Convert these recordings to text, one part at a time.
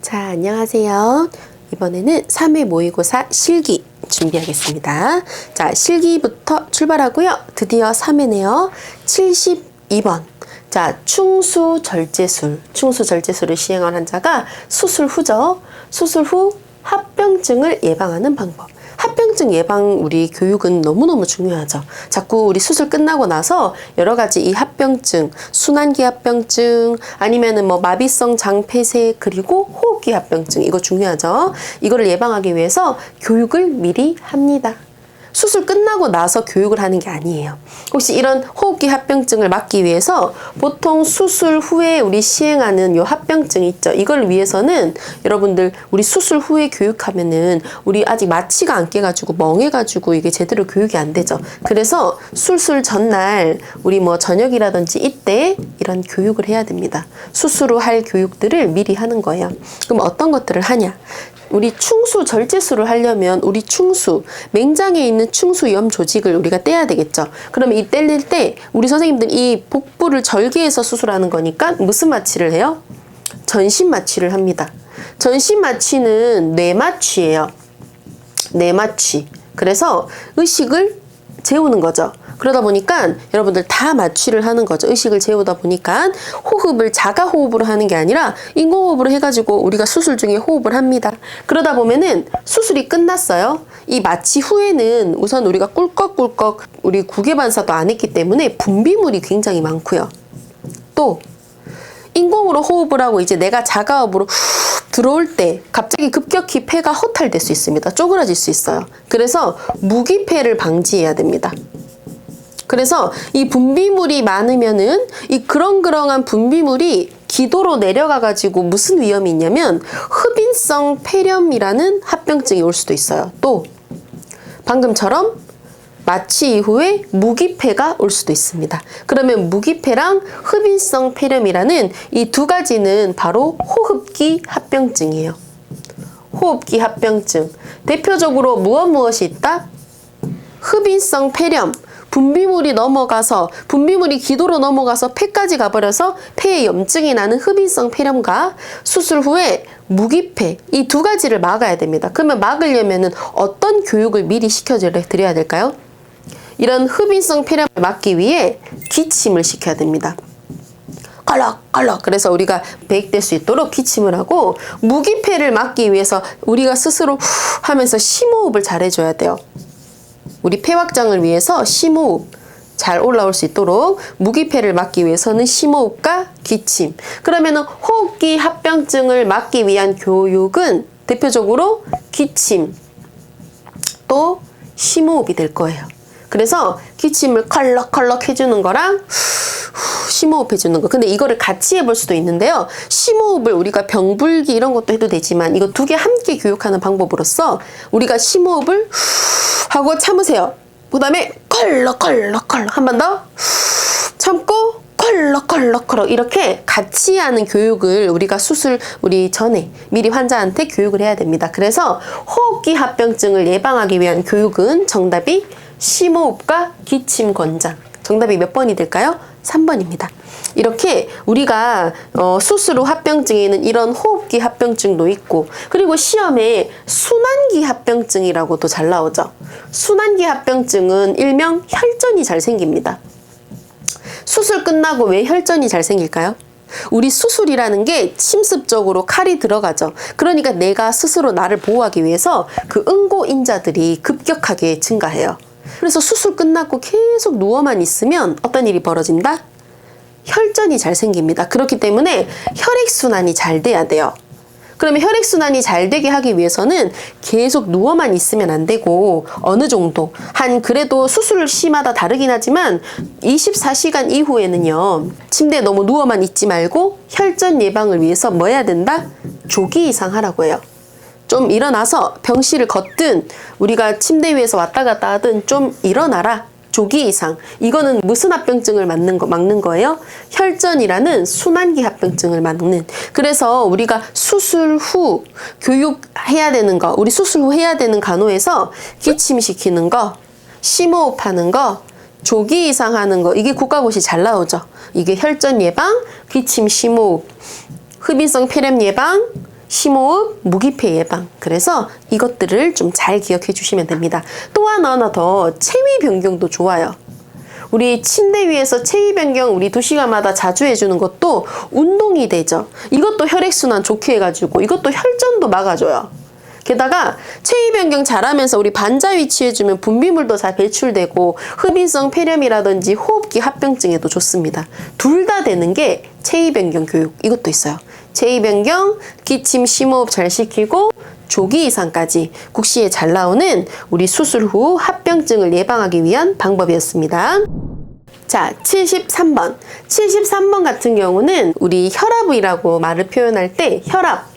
자, 안녕하세요. 이번에는 3회 모의고사 실기 준비하겠습니다. 자, 실기부터 출발하고요. 드디어 3회네요. 72번. 자, 충수절제술을 시행한 환자가 수술 후죠. 수술 후 합병증을 예방하는 방법. 합병증 예방 우리 교육은 너무너무 중요하죠. 자꾸 우리 수술 끝나고 나서 여러 가지 이 합병증, 순환기 합병증, 아니면은 뭐 마비성 장폐색, 그리고 호흡기 합병증, 이거 중요하죠. 이거를 예방하기 위해서 교육을 미리 합니다. 수술 끝나고 나서 교육을 하는 게 아니에요. 혹시 이런 호흡기 합병증을 막기 위해서 보통 수술 후에 우리 시행하는 요 합병증 있죠. 이걸 위해서는 여러분들 우리 수술 후에 교육하면은 우리 아직 마취가 안 깨가지고 멍해가지고 이게 제대로 교육이 안 되죠. 그래서 수술 전날 우리 뭐 저녁이라든지 이때 이런 교육을 해야 됩니다. 수술 후 할 교육들을 미리 하는 거예요. 그럼 어떤 것들을 하냐? 우리 충수절제술을 하려면 우리 충수, 맹장에 있는 충수염 조직을 우리가 떼야 되겠죠. 그러면 이 뗄릴 때 우리 선생님들 이 복부를 절개해서 수술하는 거니까 무슨 마취를 해요? 전신 마취를 합니다. 전신 마취는 뇌마취예요. 뇌마취. 그래서 의식을 재우는 거죠. 그러다 보니까 여러분들 다 마취를 하는 거죠. 의식을 재우다 보니까 호흡을 자가 호흡으로 하는 게 아니라 인공호흡으로 해가지고 우리가 수술 중에 호흡을 합니다. 그러다 보면은 수술이 끝났어요. 이 마취 후에는 우선 우리가 꿀꺽꿀꺽 우리 구개반사도 안 했기 때문에 분비물이 굉장히 많고요. 또 인공으로 호흡을 하고 이제 내가 자가호흡으로 들어올 때 갑자기 급격히 폐가 허탈될 수 있습니다. 쪼그라질 수 있어요. 그래서 무기폐를 방지해야 됩니다. 그래서 이 분비물이 많으면은 이 그렁그렁한 분비물이 기도로 내려가가지고 무슨 위험이 있냐면 흡인성 폐렴이라는 합병증이 올 수도 있어요. 또 방금처럼 마취 이후에 무기폐가 올 수도 있습니다. 그러면 무기폐랑 흡인성 폐렴이라는 이 두 가지는 바로 호흡기 합병증이에요. 호흡기 합병증. 대표적으로 무엇이 있다? 흡인성 폐렴. 분비물이 기도로 넘어가서 폐까지 가버려서 폐에 염증이 나는 흡인성 폐렴과 수술 후에 무기폐, 이 두 가지를 막아야 됩니다. 그러면 막으려면은 어떤 교육을 미리 시켜드려야 될까요? 이런 흡인성 폐렴을 막기 위해 기침을 시켜야 됩니다. 껄럭껄럭. 그래서 우리가 배익될 수 있도록 기침을 하고, 무기폐를 막기 위해서 우리가 스스로 하면서 심호흡을 잘 해줘야 돼요. 우리 폐 확장을 위해서 심호흡 잘 올라올 수 있도록 무기폐를 막기 위해서는 심호흡과 기침. 그러면은 호흡기 합병증을 막기 위한 교육은 대표적으로 기침, 또 심호흡이 될 거예요. 그래서 기침을 컬럭컬럭 해주는 거랑 심호흡 해주는 거. 근데 이거를 같이 해볼 수도 있는데요. 심호흡을 우리가 병불기 이런 것도 해도 되지만 이거 두 개 함께 교육하는 방법으로서 우리가 심호흡을 하고 참으세요. 그 다음에 컬럭컬럭컬럭 한 번 더 참고 컬럭컬럭컬럭 이렇게 같이 하는 교육을 우리가 우리 전에 미리 환자한테 교육을 해야 됩니다. 그래서 호흡기 합병증을 예방하기 위한 교육은 정답이 심호흡과 기침 권장. 정답이 몇 번이 될까요? 3번입니다. 이렇게 우리가 수술 후 합병증에는 이런 호흡기 합병증도 있고, 그리고 시험에 순환기 합병증이라고도 잘 나오죠. 순환기 합병증은 일명 혈전이 잘 생깁니다. 수술 끝나고 왜 혈전이 잘 생길까요? 우리 수술이라는 게 침습적으로 칼이 들어가죠. 그러니까 내가 스스로 나를 보호하기 위해서 그 응고인자들이 급격하게 증가해요. 그래서 수술 끝나고 계속 누워만 있으면 어떤 일이 벌어진다? 혈전이 잘 생깁니다. 그렇기 때문에 혈액순환이 잘 돼야 돼요. 그러면 혈액순환이 잘 되게 하기 위해서는 계속 누워만 있으면 안 되고, 어느 정도 그래도 수술 시마다 다르긴 하지만 24시간 이후에는요, 침대에 너무 누워만 있지 말고 혈전 예방을 위해서 뭐 해야 된다? 조기 이상 하라고 해요. 좀 일어나서 병실을 걷든 우리가 침대 위에서 왔다 갔다 하든 좀 일어나라. 조기 이상. 이거는 무슨 합병증을 막는 거예요? 혈전이라는 순환기 합병증을 막는. 그래서 우리가 수술 후 교육해야 되는 거, 우리 수술 후 해야 되는 간호에서 기침시키는 거, 심호흡하는 거, 조기 이상 하는 거, 이게 국가고시 잘 나오죠. 이게 혈전 예방, 기침 심호흡, 흡인성 폐렴 예방, 심호흡, 무기폐 예방. 그래서 이것들을 좀 잘 기억해 주시면 됩니다. 또 하나 더 체위 변경도 좋아요. 우리 침대 위에서 체위 변경 우리 2시간마다 자주 해주는 것도 운동이 되죠. 이것도 혈액순환 좋게 해가지고 이것도 혈전도 막아줘요. 게다가 체위 변경 잘하면서 우리 반자 위치해주면 분비물도 잘 배출되고 흡인성 폐렴이라든지 호흡기 합병증에도 좋습니다. 둘 다 되는 게 체위 변경 교육 이것도 있어요. 체위 변경, 기침, 심호흡 잘 시키고 조기 이상까지 국시에 잘 나오는 우리 수술 후 합병증을 예방하기 위한 방법이었습니다. 자, 73번. 73번 같은 경우는 우리 혈압이라고 말을 표현할 때 혈압,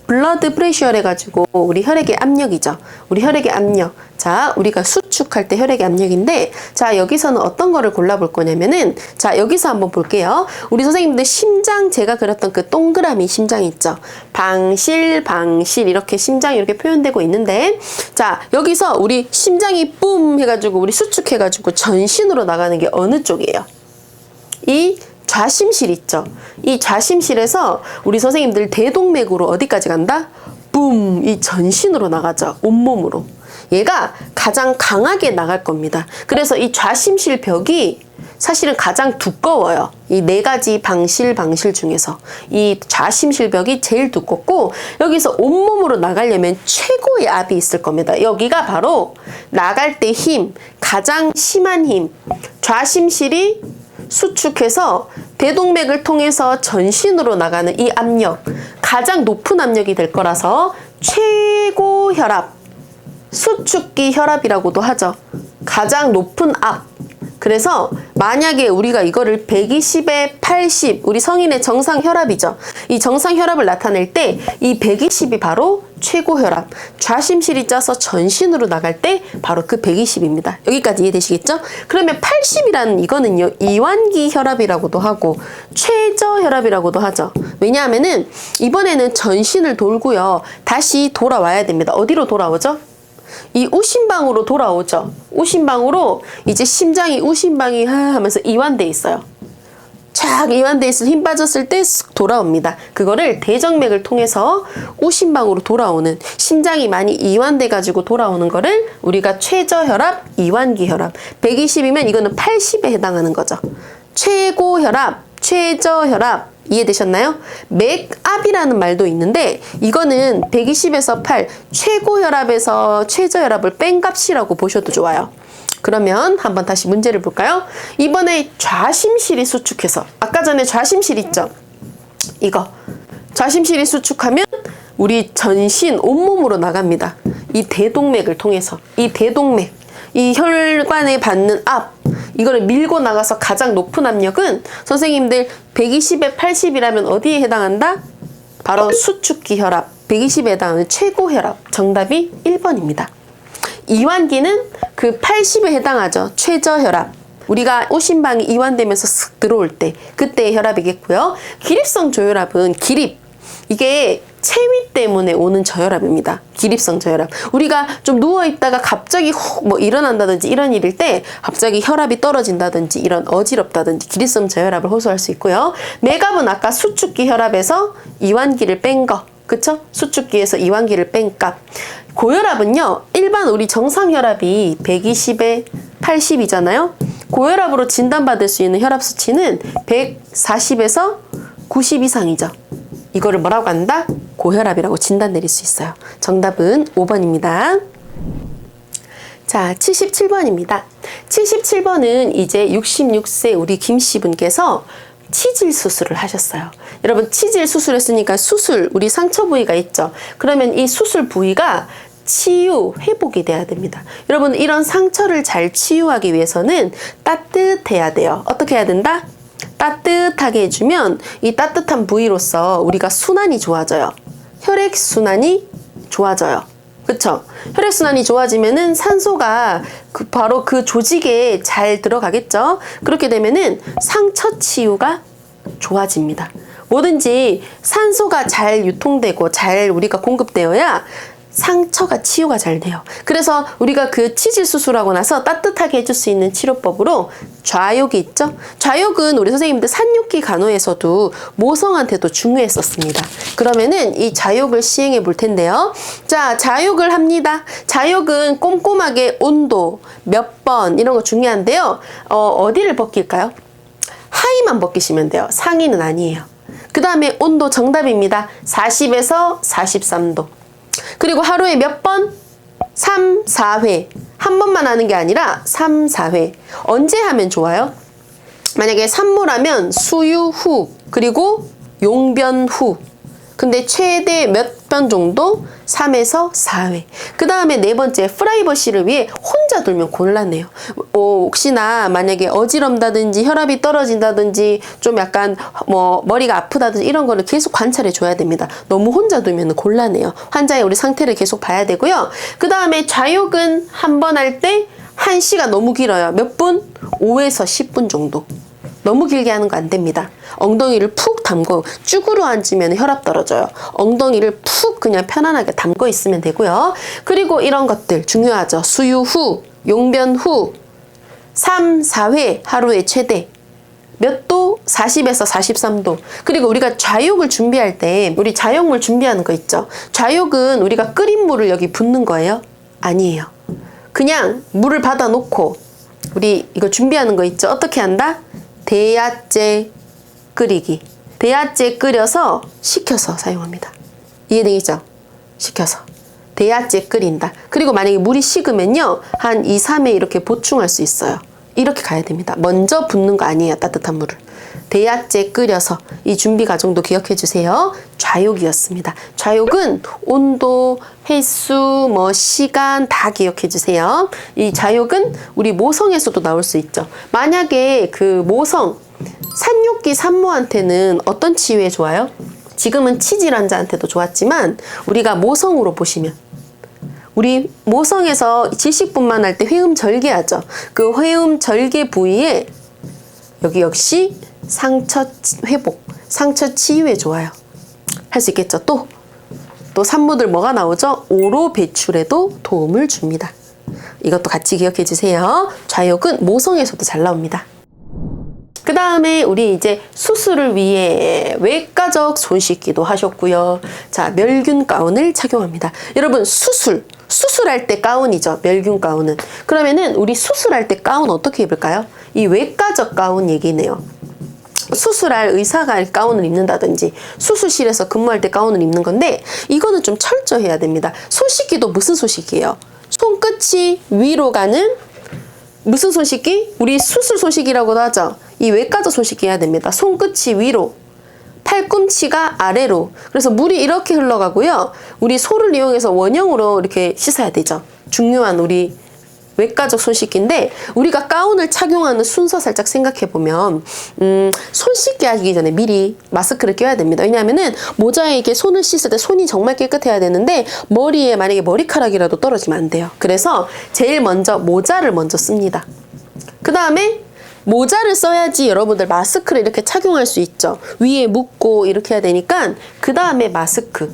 블러드 프레셔 해가지고 우리 혈액의 압력이죠. 우리 혈액의 압력. 자, 우리가 수축할 때 혈액의 압력인데, 자, 여기서는 어떤 거를 골라볼 거냐면은, 자, 여기서 한번 볼게요. 우리 선생님들 심장, 제가 그렸던 그 동그라미 심장 있죠. 방실, 방실, 이렇게 심장이 이렇게 표현되고 있는데, 자, 여기서 우리 심장이 뿜 해가지고, 우리 수축해가지고 전신으로 나가는 게 어느 쪽이에요? 이 좌심실 있죠. 이 좌심실에서 우리 선생님들 대동맥으로 어디까지 간다? 뿜! 이 전신으로 나가죠. 온몸으로. 얘가 가장 강하게 나갈 겁니다. 그래서 이 좌심실 벽이 사실은 가장 두꺼워요. 이 4가지 방실 중에서 이 좌심실 벽이 제일 두껍고 여기서 온몸으로 나가려면 최고의 압이 있을 겁니다. 여기가 바로 나갈 때 힘, 가장 심한 힘, 좌심실이 수축해서 대동맥을 통해서 전신으로 나가는 이 압력, 가장 높은 압력이 될 거라서 최고 혈압, 수축기 혈압이라고도 하죠. 가장 높은 압. 그래서 만약에 우리가 이거를 120에 80, 우리 성인의 정상 혈압이죠. 이 정상 혈압을 나타낼 때 이 120이 바로 최고 혈압. 좌심실이 짜서 전신으로 나갈 때 바로 그 120입니다. 여기까지 이해되시겠죠? 그러면 80이라는 이거는요, 이완기 혈압이라고도 하고 최저 혈압이라고도 하죠. 왜냐하면은 이번에는 전신을 돌고요, 다시 돌아와야 됩니다. 어디로 돌아오죠? 이 우심방으로 돌아오죠. 우심방으로 이제 심장이 우심방이 하면서 이완돼 있어요. 쫙 이완돼 있을 힘 빠졌을 때 쓱 돌아옵니다. 그거를 대정맥을 통해서 우심방으로 돌아오는, 심장이 많이 이완돼 가지고 돌아오는 거를 우리가 최저혈압, 이완기 혈압. 120이면 이거는 80에 해당하는 거죠. 최고 혈압, 최저 혈압. 이해되셨나요? 맥압이라는 말도 있는데 이거는 120에서 8, 최고 혈압에서 최저 혈압을 뺀 값이라고 보셔도 좋아요. 그러면 한번 다시 문제를 볼까요? 이번에 좌심실이 수축해서, 아까 전에 좌심실 있죠? 이거 좌심실이 수축하면 우리 전신 온몸으로 나갑니다. 이 대동맥을 통해서, 이 대동맥, 이 혈관에 받는 압, 이거를 밀고 나가서 가장 높은 압력은 선생님들 120에 80이라면 어디에 해당한다? 바로 수축기 혈압, 120에 해당하는 최고 혈압. 정답이 1번입니다. 이완기는 그 80에 해당하죠. 최저 혈압. 우리가 오심방이 이완되면서 쓱 들어올 때, 그때의 혈압이겠고요. 기립성 저혈압은 기립, 이게 체위 때문에 오는 저혈압입니다. 기립성 저혈압. 우리가 좀 누워있다가 갑자기 훅 뭐 일어난다든지 이런 일일 때 갑자기 혈압이 떨어진다든지 이런 어지럽다든지 기립성 저혈압을 호소할 수 있고요. 맥압은 아까 수축기 혈압에서 이완기를 뺀 거. 그쵸? 수축기에서 이완기를 뺀 값. 고혈압은요, 일반 우리 정상 혈압이 120에 80이잖아요. 고혈압으로 진단받을 수 있는 혈압 수치는 140에서 90 이상이죠. 이거를 뭐라고 한다? 고혈압이라고 진단 내릴 수 있어요. 정답은 5번입니다. 자, 77번입니다. 77번은 이제 66세 우리 김씨 분께서 치질 수술을 하셨어요. 여러분, 치질 수술했으니까 수술, 우리 상처 부위가 있죠. 그러면 이 수술 부위가 치유, 회복이 돼야 됩니다. 여러분, 이런 상처를 잘 치유하기 위해서는 따뜻해야 돼요. 어떻게 해야 된다? 따뜻하게 해주면 이 따뜻한 부위로서 우리가 순환이 좋아져요. 혈액순환이 좋아져요. 그쵸? 혈액순환이 좋아지면은 산소가 바로 그 조직에 잘 들어가겠죠? 그렇게 되면은 상처 치유가 좋아집니다. 뭐든지 산소가 잘 유통되고 잘 우리가 공급되어야 상처가 치유가 잘 돼요. 그래서 우리가 그 치질 수술하고 나서 따뜻하게 해줄 수 있는 치료법으로 좌욕이 있죠. 좌욕은 우리 선생님들 산육기 간호에서도 모성한테도 중요했었습니다. 그러면은 이 좌욕을 시행해 볼 텐데요. 자, 좌욕을 합니다. 좌욕은 꼼꼼하게 온도, 몇 번 이런 거 중요한데요. 어디를 벗길까요? 하의만 벗기시면 돼요. 상의는 아니에요. 그 다음에 온도 정답입니다. 40에서 43도. 그리고 하루에 몇 번? 3, 4회. 한 번만 하는 게 아니라 3, 4회. 언제 하면 좋아요? 만약에 산모라면 수유 후, 그리고 용변 후. 근데 최대 몇 번 정도? 3에서 4회. 그 다음에 네 번째, 프라이버시를 위해 혼자 돌면 곤란해요. 혹시나 만약에 어지럼다든지 혈압이 떨어진다든지 좀 약간 뭐 머리가 아프다든지 이런 거를 계속 관찰해 줘야 됩니다. 너무 혼자 두면 곤란해요. 환자의 우리 상태를 계속 봐야 되고요. 그 다음에 좌욕은 한 번 할 때 1시가 너무 길어요. 몇 분? 5에서 10분 정도. 너무 길게 하는 거 안 됩니다. 엉덩이를 푹 담고 쭈그려 앉으면 혈압 떨어져요. 엉덩이를 푹 그냥 편안하게 담고 있으면 되고요. 그리고 이런 것들 중요하죠. 수유 후, 용변 후, 3, 4회 하루에 최대. 몇 도? 40에서 43도. 그리고 우리가 좌욕을 준비할 때 우리 좌욕물 준비하는 거 있죠. 좌욕은 우리가 끓인 물을 여기 붓는 거예요? 아니에요. 그냥 물을 받아 놓고 우리 이거 준비하는 거 있죠. 어떻게 한다? 대야째 끓이기. 대야째 끓여서 식혀서 사용합니다. 이해되겠죠? 식혀서. 대야째 끓인다. 그리고 만약에 물이 식으면요. 한 2, 3회 이렇게 보충할 수 있어요. 이렇게 가야 됩니다. 먼저 붓는 거 아니에요. 따뜻한 물을. 대야째 끓여서 이 준비 과정도 기억해 주세요. 좌욕이었습니다. 좌욕은 온도, 횟수, 뭐 시간 다 기억해 주세요. 이 좌욕은 우리 모성에서도 나올 수 있죠. 만약에 그 모성, 산육기 산모한테는 어떤 치유에 좋아요? 지금은 치질 환자한테도 좋았지만 우리가 모성으로 보시면 우리 모성에서 질식분만 할 때 회음 절개하죠. 그 회음 절개 부위에 여기 역시 상처 회복, 상처 치유에 좋아요. 할 수 있겠죠? 또 산모들 뭐가 나오죠? 오로 배출에도 도움을 줍니다. 이것도 같이 기억해 주세요. 좌욕은 모성에서도 잘 나옵니다. 그 다음에 우리 이제 수술을 위해 외과적 손 씻기도 하셨고요. 자, 멸균 가운을 착용합니다. 여러분 수술할 때 가운이죠. 멸균 가운은. 그러면은 우리 수술할 때 가운 어떻게 입을까요? 이 외과적 가운 얘기네요. 수술할 의사가 가운을 입는다든지 수술실에서 근무할 때 가운을 입는 건데 이거는 좀 철저해야 됩니다. 손 씻기도 무슨 손 씻기예요? 손끝이 위로 가는 무슨 손 씻기? 우리 수술 손 씻기라고도 하죠. 이 외과적 손 씻기 해야 됩니다. 손끝이 위로, 팔꿈치가 아래로. 그래서 물이 이렇게 흘러가고요. 우리 소를 이용해서 원형으로 이렇게 씻어야 되죠. 중요한 우리 외과적 손 씻기인데 우리가 가운을 착용하는 순서 살짝 생각해 보면 손 씻기 하기 전에 미리 마스크를 껴야 됩니다. 왜냐하면은 모자에 이렇게 손을 씻을 때 손이 정말 깨끗해야 되는데 머리에 만약에 머리카락이라도 떨어지면 안 돼요. 그래서 제일 먼저 모자를 먼저 씁니다. 그 다음에 모자를 써야지 여러분들 마스크를 이렇게 착용할 수 있죠. 위에 묶고 이렇게 해야 되니까 그 다음에 마스크.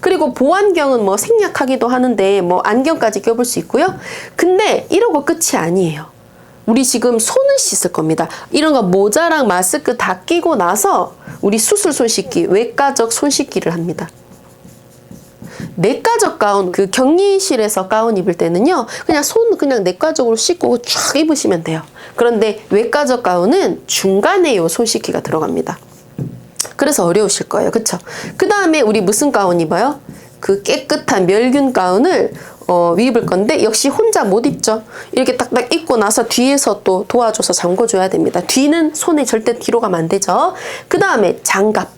그리고 보안경은 뭐 생략하기도 하는데 뭐 안경까지 껴볼 수 있고요. 근데 이러고 끝이 아니에요. 우리 지금 손을 씻을 겁니다. 이런 거 모자랑 마스크 다 끼고 나서 우리 수술 손 씻기, 외과적 손 씻기를 합니다. 내과적 가운, 그 격리실에서 가운 입을 때는요, 그냥 손 그냥 내과적으로 씻고 쫙 입으시면 돼요. 그런데 외과적 가운은 중간에 요 손 씻기가 들어갑니다. 그래서 어려우실 거예요. 그쵸? 그 다음에 우리 무슨 가운 입어요? 그 깨끗한 멸균 가운을 입을 건데 역시 혼자 못 입죠. 이렇게 딱딱 입고 나서 뒤에서 또 도와줘서 잠궈줘야 됩니다. 뒤는 손에 절대 뒤로 가면 안 되죠. 그 다음에 장갑.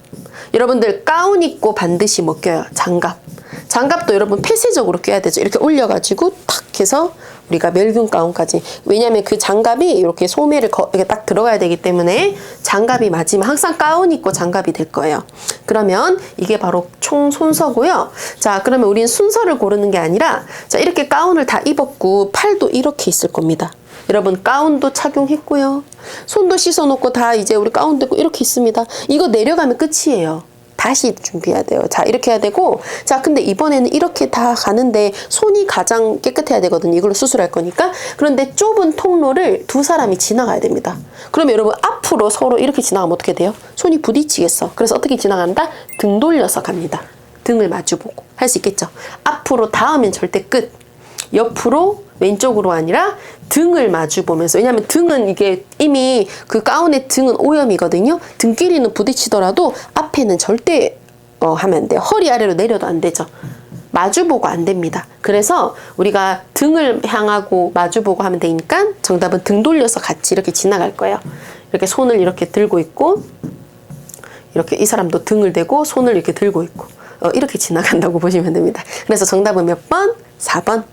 여러분들 가운 입고 반드시 뭐 껴요? 장갑. 장갑도 여러분 폐쇄적으로 껴야 되죠. 이렇게 올려가지고 탁 해서 우리가 멸균 가운까지. 왜냐하면 그 장갑이 이렇게 소매를 이렇게 딱 들어가야 되기 때문에 장갑이 맞으면 항상 가운 입고 장갑이 될 거예요. 그러면 이게 바로 총 순서고요. 자, 그러면 우린 순서를 고르는 게 아니라 자, 이렇게 가운을 다 입었고 팔도 이렇게 있을 겁니다. 여러분 가운도 착용했고요. 손도 씻어놓고 다 이제 우리 가운도 입고 이렇게 있습니다. 이거 내려가면 끝이에요. 다시 준비해야 돼요. 자, 이렇게 해야 되고, 자, 근데 이번에는 이렇게 다 가는데 손이 가장 깨끗해야 되거든요. 이걸로 수술할 거니까. 그런데 좁은 통로를 두 사람이 지나가야 됩니다. 그러면 여러분 앞으로 서로 이렇게 지나가면 어떻게 돼요? 손이 부딪히겠어. 그래서 어떻게 지나간다? 등 돌려서 갑니다. 등을 마주보고 할 수 있겠죠. 앞으로 닿으면 절대 끝. 옆으로 왼쪽으로 아니라 등을 마주 보면서, 왜냐하면 등은 이게 이미 그 가운의 등은 오염이거든요. 등끼리는 부딪히더라도 앞에는 절대 하면 안 돼요. 허리 아래로 내려도 안 되죠. 마주보고 안 됩니다. 그래서 우리가 등을 향하고 마주보고 하면 되니까 정답은 등 돌려서 같이 이렇게 지나갈 거예요. 이렇게 손을 이렇게 들고 있고, 이렇게 이 사람도 등을 대고 손을 이렇게 들고 있고, 이렇게 지나간다고 보시면 됩니다. 그래서 정답은 몇 번? 4번.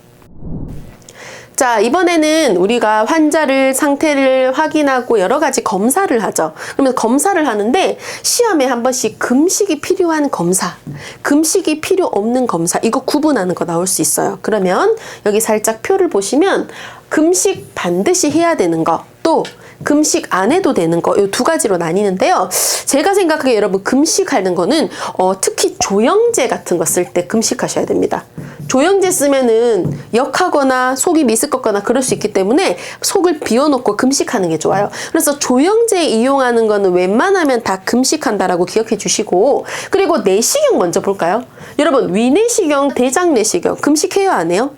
자, 이번에는 우리가 환자를 상태를 확인하고 여러 가지 검사를 하죠. 그러면 검사를 하는데 시험에 한 번씩 금식이 필요한 검사, 금식이 필요 없는 검사, 이거 구분하는 거 나올 수 있어요. 그러면 여기 살짝 표를 보시면 금식 반드시 해야 되는 거, 또 금식 안 해도 되는 거, 이 두 가지로 나뉘는데요. 제가 생각하기에 여러분 금식하는 거는 특히 조영제 같은 거 쓸 때 금식하셔야 됩니다. 조영제 쓰면은 역하거나 속이 미스껍거나 그럴 수 있기 때문에 속을 비워놓고 금식하는 게 좋아요. 그래서 조영제 이용하는 거는 웬만하면 다 금식한다라고 기억해 주시고, 그리고 내시경 먼저 볼까요? 여러분 위내시경, 대장내시경 금식해요, 안 해요?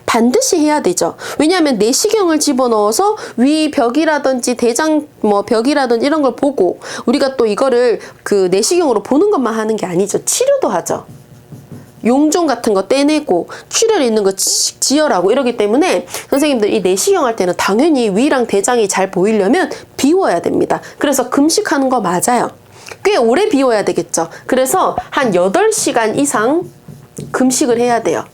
반드시 해야 되죠. 왜냐하면 내시경을 집어넣어서 위 벽이라든지 대장 벽이라든지 이런 걸 보고, 우리가 또 이거를 그 내시경으로 보는 것만 하는 게 아니죠. 치료도 하죠. 용종 같은 거 떼내고 출혈 있는 거 지혈하고 이러기 때문에 선생님들 이 내시경 할 때는 당연히 위랑 대장이 잘 보이려면 비워야 됩니다. 그래서 금식하는 거 맞아요. 꽤 오래 비워야 되겠죠. 그래서 한 8시간 이상 금식을 해야 돼요.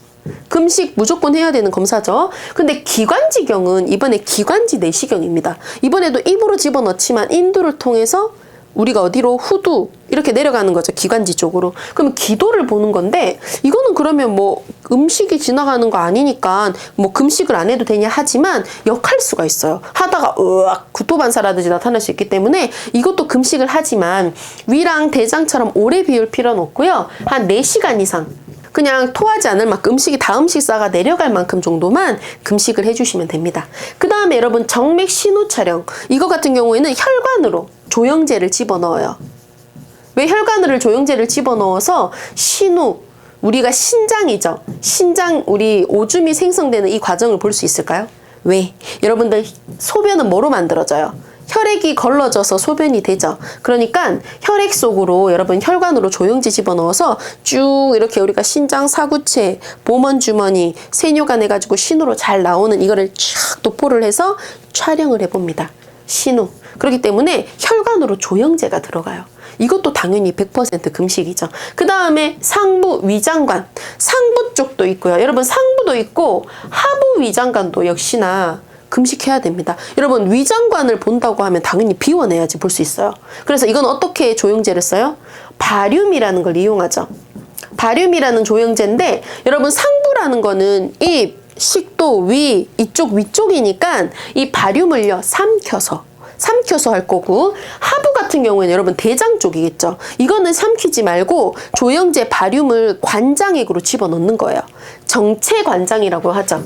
금식 무조건 해야 되는 검사죠. 근데 기관지경은 이번에 기관지 내시경입니다. 이번에도 입으로 집어넣지만 인두를 통해서 우리가 어디로? 후두 이렇게 내려가는 거죠. 기관지 쪽으로. 그럼 기도를 보는 건데, 이거는 그러면 뭐 음식이 지나가는 거 아니니까 뭐 금식을 안 해도 되냐 하지만 역할 수가 있어요. 하다가 으악 구토반사라든지 나타날 수 있기 때문에 이것도 금식을 하지만 위랑 대장처럼 오래 비울 필요는 없고요. 한 4시간 이상 그냥 토하지 않을 만큼 음식이 다 음식사가 내려갈 만큼 정도만 금식을 해주시면 됩니다. 그 다음에 여러분 정맥 신우 촬영, 이거 같은 경우에는 혈관으로 조영제를 집어넣어요. 왜 혈관으로 조영제를 집어넣어서 신우, 우리가 신장이죠. 신장, 우리 오줌이 생성되는 이 과정을 볼 수 있을까요? 왜? 여러분들 소변은 뭐로 만들어져요? 혈액이 걸러져서 소변이 되죠. 그러니까 혈액 속으로 여러분 혈관으로 조영제 집어넣어서 쭉 이렇게 우리가 신장 사구체, 보먼 주머니, 세뇨간 해가지고 신우로 잘 나오는 이거를 쫙 도포를 해서 촬영을 해봅니다. 신우. 그렇기 때문에 혈관으로 조영제가 들어가요. 이것도 당연히 100% 금식이죠. 그 다음에 상부 위장관, 상부 쪽도 있고요. 여러분 상부도 있고 하부 위장관도 역시나 금식해야 됩니다. 여러분 위장관을 본다고 하면 당연히 비워내야지 볼 수 있어요. 그래서 이건 어떻게 조영제를 써요? 바륨이라는 걸 이용하죠. 바륨이라는 조영제인데 여러분 상부라는 거는 입, 식도, 위 이쪽 위쪽이니까 이 바륨을요 삼켜서 할 거고, 하부 같은 경우에는 여러분 대장 쪽이겠죠. 이거는 삼키지 말고 조영제 바륨을 관장액으로 집어넣는 거예요. 정체관장이라고 하죠.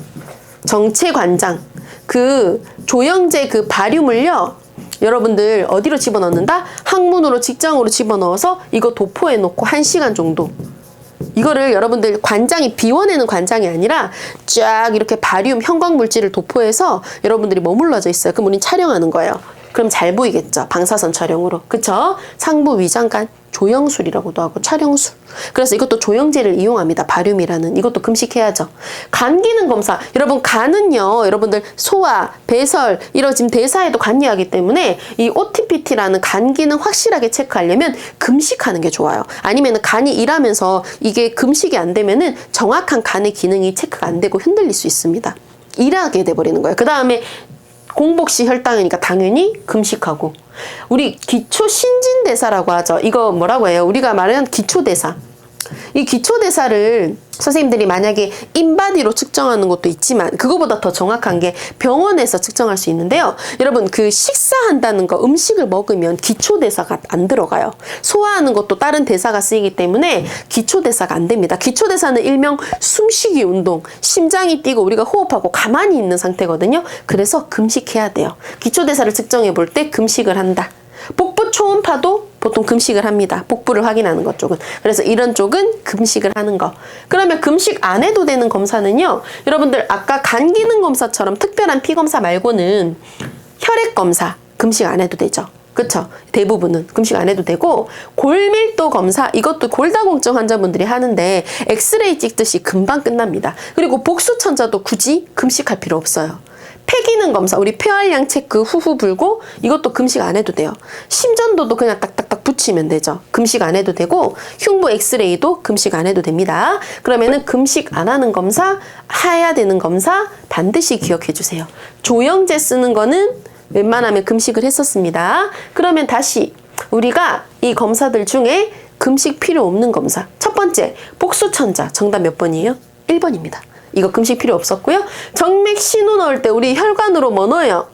정체관장. 그 조영제 그 바륨을요 여러분들 어디로 집어넣는다? 항문으로 직장으로 집어넣어서 이거 도포해 놓고 1시간 정도, 이거를 여러분들 관장이 비워내는 관장이 아니라 쫙 이렇게 바륨 형광물질을 도포해서 여러분들이 머물러져 있어요. 그럼 우린 촬영하는 거예요. 그럼 잘 보이겠죠. 방사선 촬영으로. 그쵸? 상부 위장관 조영술이라고도 하고 촬영술. 그래서 이것도 조영제를 이용합니다. 바륨이라는. 이것도 금식해야죠. 간 기능 검사. 여러분 간은요 여러분들 소화, 배설 이런 지금 대사에도 관여하기 때문에 이 OTPT라는 간 기능 확실하게 체크하려면 금식하는 게 좋아요. 아니면 간이 일하면서 이게 금식이 안 되면은 정확한 간의 기능이 체크가 안 되고 흔들릴 수 있습니다. 일하게 돼버리는 거예요. 그 다음에 공복시 혈당이니까 당연히 금식하고, 우리 기초 신진대사라고 하죠. 이거 뭐라고 해요? 우리가 말하는 기초대사. 이 기초대사를 선생님들이 만약에 인바디로 측정하는 것도 있지만 그거보다 더 정확한 게 병원에서 측정할 수 있는데요. 여러분 그 식사한다는 거 음식을 먹으면 기초대사가 안 들어가요. 소화하는 것도 다른 대사가 쓰이기 때문에 기초대사가 안 됩니다. 기초대사는 일명 숨쉬기 운동, 심장이 뛰고 우리가 호흡하고 가만히 있는 상태거든요. 그래서 금식해야 돼요. 기초대사를 측정해 볼 때 금식을 한다. 복부 초음파도 보통 금식을 합니다. 복부를 확인하는 것 쪽은. 그래서 이런 쪽은 금식을 하는 거. 그러면 금식 안 해도 되는 검사는요. 여러분들 아까 간 기능 검사처럼 특별한 피 검사 말고는 혈액 검사 금식 안 해도 되죠. 그쵸? 대부분은 금식 안 해도 되고 골밀도 검사 이것도 골다공증 환자분들이 하는데 엑스레이 찍듯이 금방 끝납니다. 그리고 복수천자도 굳이 금식할 필요 없어요. 폐기능 검사, 우리 폐활량 체크 후후 불고 이것도 금식 안 해도 돼요. 심전도도 그냥 딱딱딱 붙이면 되죠. 금식 안 해도 되고 흉부 엑스레이도 금식 안 해도 됩니다. 그러면은 금식 안 하는 검사, 해야 되는 검사 반드시 기억해 주세요. 조영제 쓰는 거는 웬만하면 금식을 했었습니다. 그러면 다시 우리가 이 검사들 중에 금식 필요 없는 검사. 첫 번째, 복수천자. 정답 몇 번이에요? 1번입니다. 이거 금식 필요 없었고요. 정맥 신호 넣을 때 우리 혈관으로 뭐 넣어요?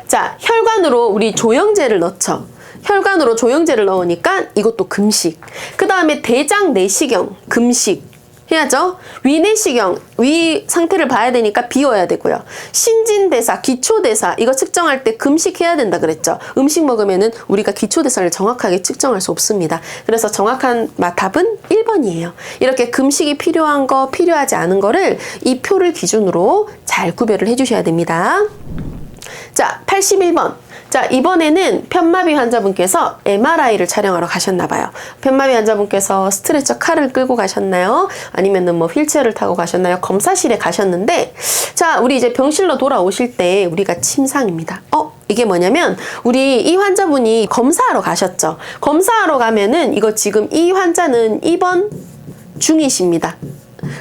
자, 혈관으로 우리 조영제를 넣죠. 혈관으로 조영제를 넣으니까 이것도 금식. 그 다음에 대장 내시경 금식 해야죠. 위내시경, 위 상태를 봐야 되니까 비워야 되고요. 신진대사, 기초대사 이거 측정할 때 금식해야 된다 그랬죠. 음식 먹으면은 우리가 기초대사를 정확하게 측정할 수 없습니다. 그래서 정확한 답은 1번이에요. 이렇게 금식이 필요한 거, 필요하지 않은 거를 이 표를 기준으로 잘 구별을 해주셔야 됩니다. 자, 81번. 자, 이번에는 편마비 환자분께서 MRI를 촬영하러 가셨나봐요. 편마비 환자분께서 스트레처 칼을 끌고 가셨나요? 아니면은 뭐 휠체어를 타고 가셨나요? 검사실에 가셨는데, 자, 우리 이제 병실로 돌아오실 때 우리가 침상입니다. 이게 뭐냐면, 우리 이 환자분이 검사하러 가셨죠. 검사하러 가면은 이거 지금 이 환자는 입원 중이십니다.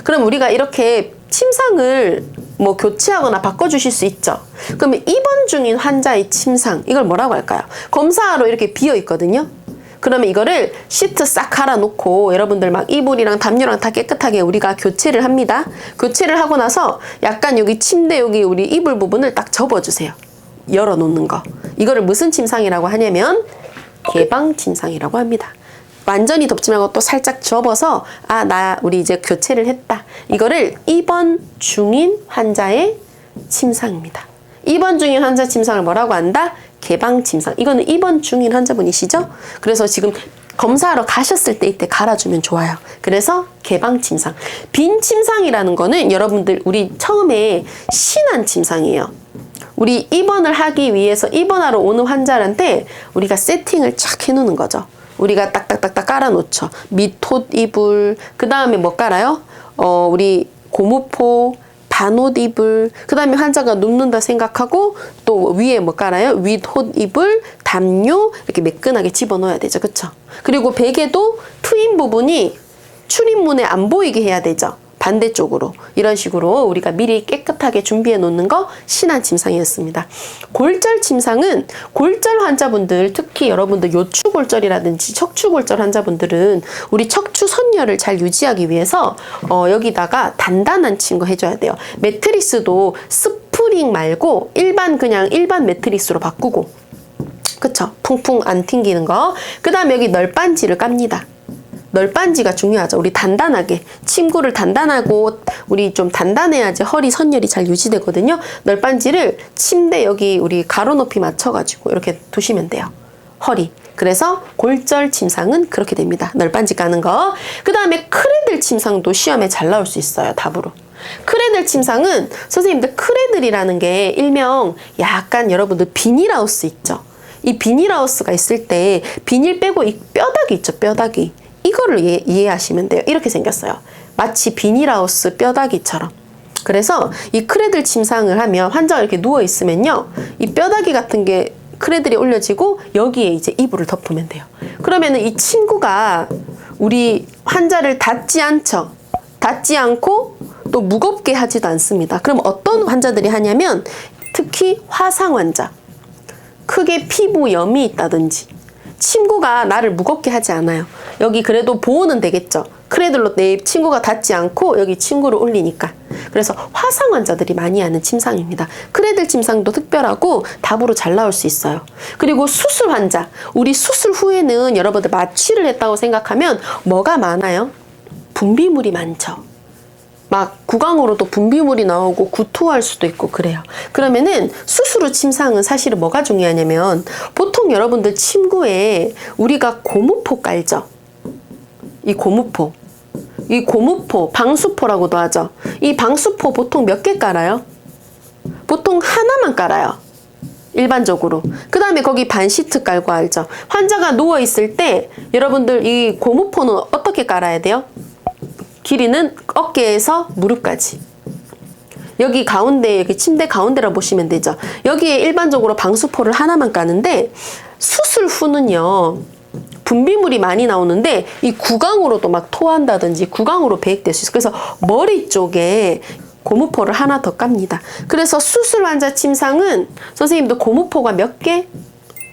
그럼 우리가 이렇게 침상을 뭐 교체하거나 바꿔주실 수 있죠. 그러면 입원 중인 환자의 침상 이걸 뭐라고 할까요? 검사하러 이렇게 비어 있거든요. 그러면 이거를 시트 싹 갈아놓고 여러분들 막 이불이랑 담요랑 다 깨끗하게 우리가 교체를 합니다. 교체를 하고 나서 약간 여기 침대 여기 우리 이불 부분을 딱 접어주세요. 열어놓는 거. 이거를 무슨 침상이라고 하냐면 개방 침상이라고 합니다. 완전히 덮지 말고 또 살짝 접어서 우리 이제 교체를 했다. 이거를 입원 중인 환자의 침상입니다. 입원 중인 환자 침상을 뭐라고 한다? 개방 침상. 이거는 입원 중인 환자분이시죠? 그래서 지금 검사하러 가셨을 때 이때 갈아주면 좋아요. 그래서 개방 침상. 빈 침상이라는 거는 여러분들 우리 처음에 신한 침상이에요. 우리 입원을 하기 위해서 입원하러 오는 환자한테 우리가 세팅을 쫙 해놓는 거죠. 우리가 딱딱딱딱 깔아놓죠. 밑옷 이불, 그 다음에 뭐 깔아요? 우리 고무포, 반옷 이불, 그 다음에 환자가 눕는다 생각하고 또 위에 뭐 깔아요? 윗옷 이불, 담요 이렇게 매끈하게 집어넣어야 되죠. 그쵸? 그리고 베개도 트임 부분이 출입문에 안 보이게 해야 되죠. 반대쪽으로 이런 식으로 우리가 미리 깨끗하게 준비해 놓는 거 신한 침상이었습니다. 골절 침상은 골절 환자분들 특히 여러분들 요추골절이라든지 척추골절 환자분들은 우리 척추 선열을 잘 유지하기 위해서 여기다가 단단한 침구 해줘야 돼요. 매트리스도 스프링 말고 그냥 일반 매트리스로 바꾸고 그쵸? 풍풍 안 튕기는 거. 그 다음에 여기 널빤지를 깝니다. 널빤지가 중요하죠. 우리 단단하게 침구를 단단하고 우리 좀 단단해야지 허리 선열이 잘 유지되거든요. 널빤지를 침대 여기 우리 가로 높이 맞춰가지고 이렇게 두시면 돼요. 허리. 그래서 골절 침상은 그렇게 됩니다. 널빤지 까는 거. 그 다음에 크레들 침상도 시험에 잘 나올 수 있어요. 답으로. 크레들 침상은 선생님들 크레들이라는 게 일명 약간 여러분들 비닐하우스 있죠. 이 비닐하우스가 있을 때 비닐 빼고 이 뼈다귀 있죠. 뼈다귀. 이거를 이해하시면 돼요. 이렇게 생겼어요. 마치 비닐하우스 뼈다귀처럼. 그래서 이 크레들 침상을 하면 환자가 이렇게 누워있으면요. 이 뼈다귀 같은 게 크레들이 올려지고 여기에 이제 이불을 덮으면 돼요. 그러면은 이 침구가 우리 환자를 닿지 않죠. 닿지 않고 또 무겁게 하지도 않습니다. 그럼 어떤 환자들이 하냐면 특히 화상 환자. 크게 피부염이 있다든지 침구가 나를 무겁게 하지 않아요. 여기 그래도 보호는 되겠죠. 크레들로 내 친구가 닿지 않고 여기 친구를 올리니까. 그래서 화상 환자들이 많이 하는 침상입니다. 크레들 침상도 특별하고 답으로 잘 나올 수 있어요. 그리고 수술 환자, 우리 수술 후에는 여러분들 마취를 했다고 생각하면 뭐가 많아요? 분비물이 많죠. 막 구강으로도 분비물이 나오고 구토할 수도 있고 그래요. 그러면은 수술 후 침상은 사실은 뭐가 중요하냐면, 보통 여러분들 침구에 우리가 고무포 깔죠. 이 고무포, 방수포라고도 하죠. 이 방수포 보통 몇 개 깔아요? 보통 하나만 깔아요. 일반적으로. 그 다음에 거기 반시트 깔고 알죠? 환자가 누워있을 때 여러분들 이 고무포는 어떻게 깔아야 돼요? 길이는 어깨에서 무릎까지. 여기 가운데, 여기 침대 가운데라 보시면 되죠. 여기에 일반적으로 방수포를 하나만 까는데, 수술 후는요, 분비물이 많이 나오는데 이 구강으로도 막 토한다든지 구강으로 배액될 수 있어요. 그래서 머리 쪽에 고무포를 하나 더 깝니다. 그래서 수술 환자 침상은 선생님도 고무포가 몇 개?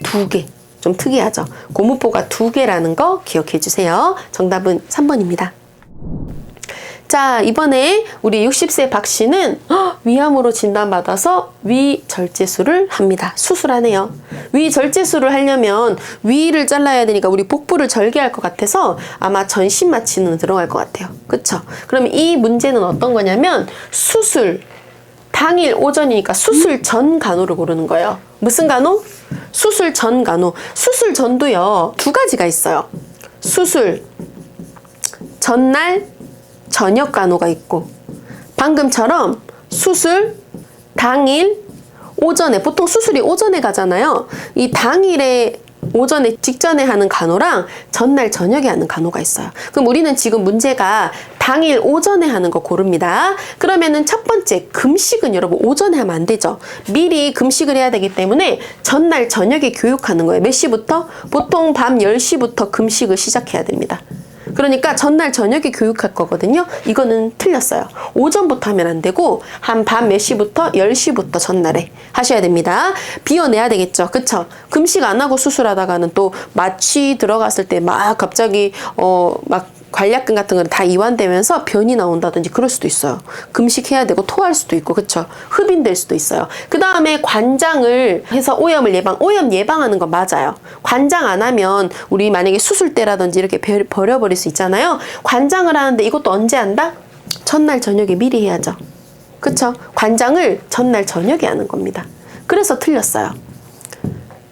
2개. 좀 특이하죠. 고무포가 2개라는 거 기억해 주세요. 정답은 3번입니다. 자, 이번에 우리 60세 박 씨는 위암으로 진단받아서 위절제술을 합니다. 수술하네요. 위절제술을 하려면 위를 잘라야 되니까 우리 복부를 절개할 것 같아서 아마 전신 마취는 들어갈 것 같아요. 그쵸? 그럼 이 문제는 어떤 거냐면, 수술 당일 오전이니까 수술 전 간호를 고르는 거예요. 무슨 간호? 수술 전 간호. 수술 전도요, 2가지가 있어요. 수술 전날 저녁 간호가 있고, 방금처럼 수술 당일 오전에, 보통 수술이 오전에 가잖아요. 이 당일에 오전에 직전에 하는 간호랑 전날 저녁에 하는 간호가 있어요. 그럼 우리는 지금 문제가 당일 오전에 하는 거 고릅니다. 그러면은 첫 번째, 금식은 여러분 오전에 하면 안 되죠. 미리 금식을 해야 되기 때문에 전날 저녁에 교육하는 거예요. 몇 시부터? 보통 밤 10시부터 금식을 시작해야 됩니다. 그러니까 전날 저녁에 교육할 거거든요. 이거는 틀렸어요. 오전부터 하면 안 되고 한 밤 몇 시부터? 10시부터 전날에 하셔야 됩니다. 비워내야 되겠죠. 그쵸? 금식 안 하고 수술하다가는 또 마취 들어갔을 때 막 갑자기 막 관략근 같은 건 다 이완되면서 변이 나온다든지 그럴 수도 있어요. 금식해야 되고 토할 수도 있고, 그쵸? 흡인될 수도 있어요. 그 다음에 관장을 해서 오염 예방하는 건 맞아요. 관장 안 하면 우리 만약에 수술 때라든지 이렇게 버려버릴 수 있잖아요. 관장을 하는데 이것도 언제 한다? 전날 저녁에 미리 해야죠. 그쵸? 관장을 전날 저녁에 하는 겁니다. 그래서 틀렸어요.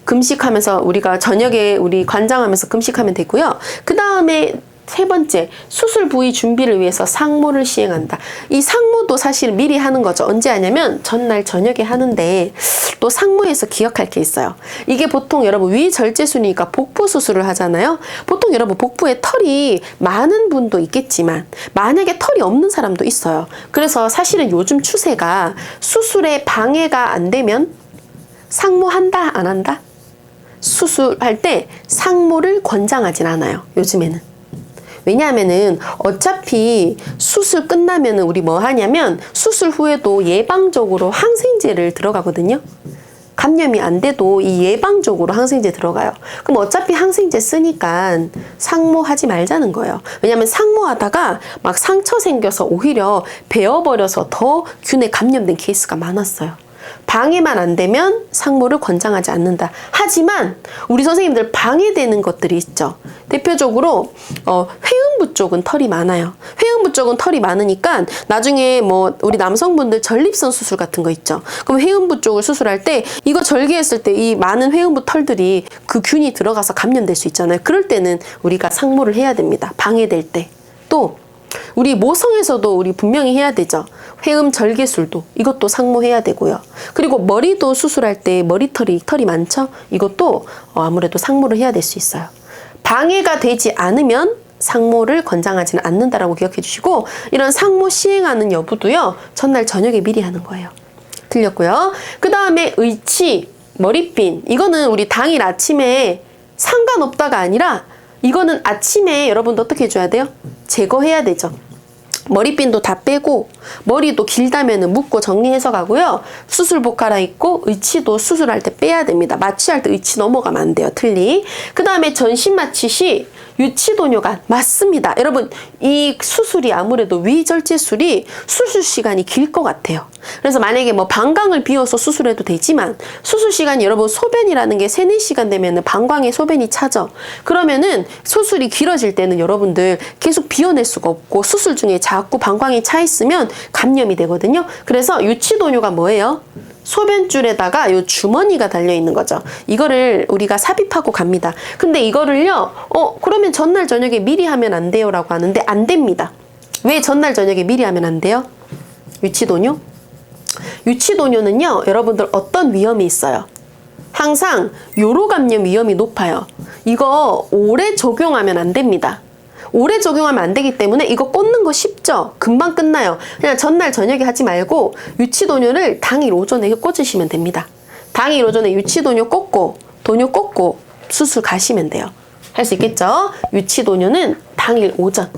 금식하면서 우리가 저녁에 우리 관장하면서 금식하면 되고요. 그 다음에 세 번째, 수술 부위 준비를 위해서 상모를 시행한다. 이 상모도 사실 미리 하는 거죠. 언제 하냐면 전날 저녁에 하는데, 또 상모에서 기억할 게 있어요. 이게 보통 여러분 위절제술이니까 복부 수술을 하잖아요. 보통 여러분 복부에 털이 많은 분도 있겠지만 만약에 털이 없는 사람도 있어요. 그래서 사실은 요즘 추세가 수술에 방해가 안 되면 상모한다, 안 한다? 수술할 때 상모를 권장하진 않아요. 요즘에는. 왜냐하면은 어차피 수술 끝나면은 우리 뭐 하냐면 수술 후에도 예방적으로 항생제를 들어가거든요. 감염이 안 돼도 이 예방적으로 항생제 들어가요. 그럼 어차피 항생제 쓰니까 상모하지 말자는 거예요. 왜냐하면 상모하다가 막 상처 생겨서 오히려 베어버려서 더 균에 감염된 케이스가 많았어요. 방해만 안 되면 상모를 권장하지 않는다. 하지만 우리 선생님들 방해되는 것들이 있죠. 대표적으로 회음부 쪽은 털이 많아요. 회음부 쪽은 털이 많으니까 나중에 뭐 우리 남성분들 전립선 수술 같은 거 있죠. 그럼 회음부 쪽을 수술할 때 이거 절개했을 때 이 많은 회음부 털들이 그 균이 들어가서 감염될 수 있잖아요. 그럴 때는 우리가 상모를 해야 됩니다. 방해될 때. 또 우리 모성에서도 우리 분명히 해야 되죠. 회음 절개술도 이것도 상모해야 되고요. 그리고 머리도 수술할 때 털이 많죠. 이것도 아무래도 상모를 해야 될 수 있어요. 방해가 되지 않으면 상모를 권장하지는 않는다라고 기억해 주시고, 이런 상모 시행하는 여부도요, 전날 저녁에 미리 하는 거예요. 틀렸고요. 그 다음에 의치, 머리핀, 이거는 우리 당일 아침에 상관없다가 아니라 이거는 아침에 여러분도 어떻게 해줘야 돼요? 제거해야 되죠. 머리핀도 다 빼고 머리도 길다면 묶고 정리해서 가고요. 수술복 갈아입고 의치도 수술할 때 빼야 됩니다. 마취할 때 의치 넘어가면 안 돼요. 틀리. 그 다음에 전신 마취 시 유치도뇨가 맞습니다. 여러분, 이 수술이 아무래도 위절제술이 수술 시간이 길 것 같아요. 그래서 만약에 뭐 방광을 비워서 수술해도 되지만 수술 시간이 여러분 소변이라는 게 3, 4시간 되면은 방광에 소변이 차죠. 그러면은 수술이 길어질 때는 여러분들 계속 비워낼 수가 없고 수술 중에 자꾸 방광이 차 있으면 감염이 되거든요. 그래서 유치도뇨가 뭐예요? 소변줄에다가 요 주머니가 달려있는 거죠. 이거를 우리가 삽입하고 갑니다. 근데 이거를요, 그러면 전날 저녁에 미리 하면 안 돼요? 라고 하는데 안 됩니다. 왜 전날 저녁에 미리 하면 안 돼요? 유치도뇨? 유치도뇨는요, 여러분들 어떤 위험이 있어요? 항상 요로 감염 위험이 높아요. 이거 오래 적용하면 안 됩니다. 오래 적용하면 안 되기 때문에 이거 꽂는 거 쉽죠? 금방 끝나요. 그냥 전날 저녁에 하지 말고 유치도뇨를 당일 오전에 꽂으시면 됩니다. 당일 오전에 유치도뇨 꽂고 도뇨 꽂고 수술 가시면 돼요. 할 수 있겠죠? 유치도뇨는 당일 오전.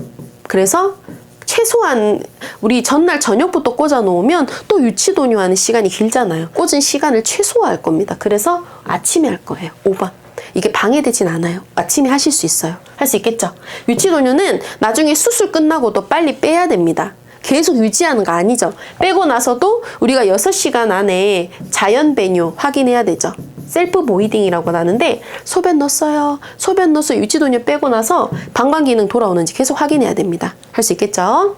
그래서 최소한 우리 전날 저녁부터 꽂아 놓으면 또 유치도뇨 하는 시간이 길잖아요. 꽂은 시간을 최소화할 겁니다. 그래서 아침에 할 거예요. 5번. 이게 방해되진 않아요. 아침에 하실 수 있어요. 할 수 있겠죠? 유치도뇨는 나중에 수술 끝나고도 빨리 빼야 됩니다. 계속 유지하는 거 아니죠. 빼고 나서도 우리가 6시간 안에 자연 배뇨 확인해야 되죠. 셀프 보이딩이라고 하는데 소변 넣었어요. 소변 넣어서 유치도뇨 빼고 나서 방광 기능 돌아오는지 계속 확인해야 됩니다. 할 수 있겠죠?